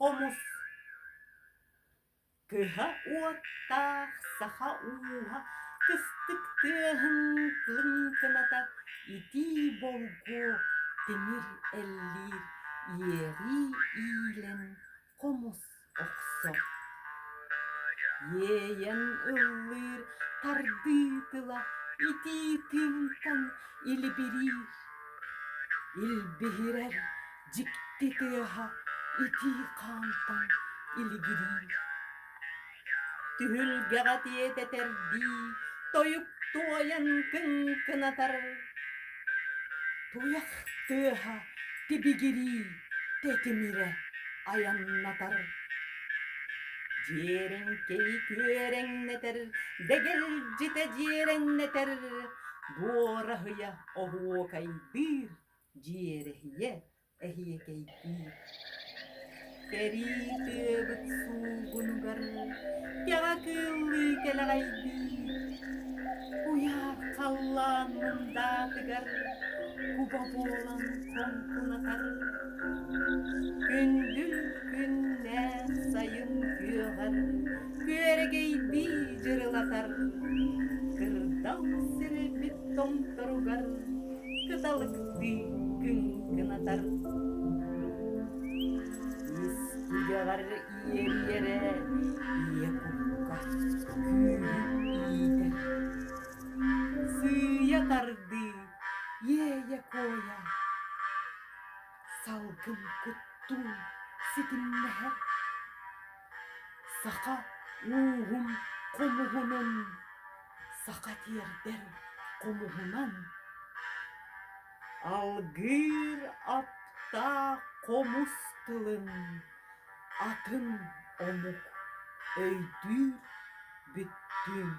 комус. Кыха уаттах саха уха, кыстыктыхын клынкыната, ити болго темир эллир, иери илен комус оксо. Еен ыллыр тардытыла, ити тынтан илбирир, илбирер жиктитыха, ити кантан илгирир. Түһүлгэҕэ тиэтэтердии, тойук туойан кынкынатар. Туяхтыаха тибигири тетимире аяннатар. Дьиэрэҥкэй күөрэҥнэтэр, дэгэр дьите дьиэрэҥнэтэр, буораһыйа оһуокайдыыр, дьиэрэһийэ эһиэкэйдыыр. Теритыабыт суугунугар, кэҕэ кыыллыы кэлэҕэйдыыр. Уяа халлаан мундаатыгар, куба буолан конкунатар. Күндүл күннээ сайын күөҕэр, күөрэгейдии дьырылатар. Кырдал сирбит томторугар, кыталыктыы кынкынатар. Искигеҕэр иэриэрэ, иэкукка күүһү иитэр. Сыыйа тарды, иэйэ коя, салгын куттуу ситиннэһэр. Саха ууһун комуһунун, саха тиэрдэр комуһунан. Алгыыр аптаа комус тылын, атын омук өйдүүр бүттүүн.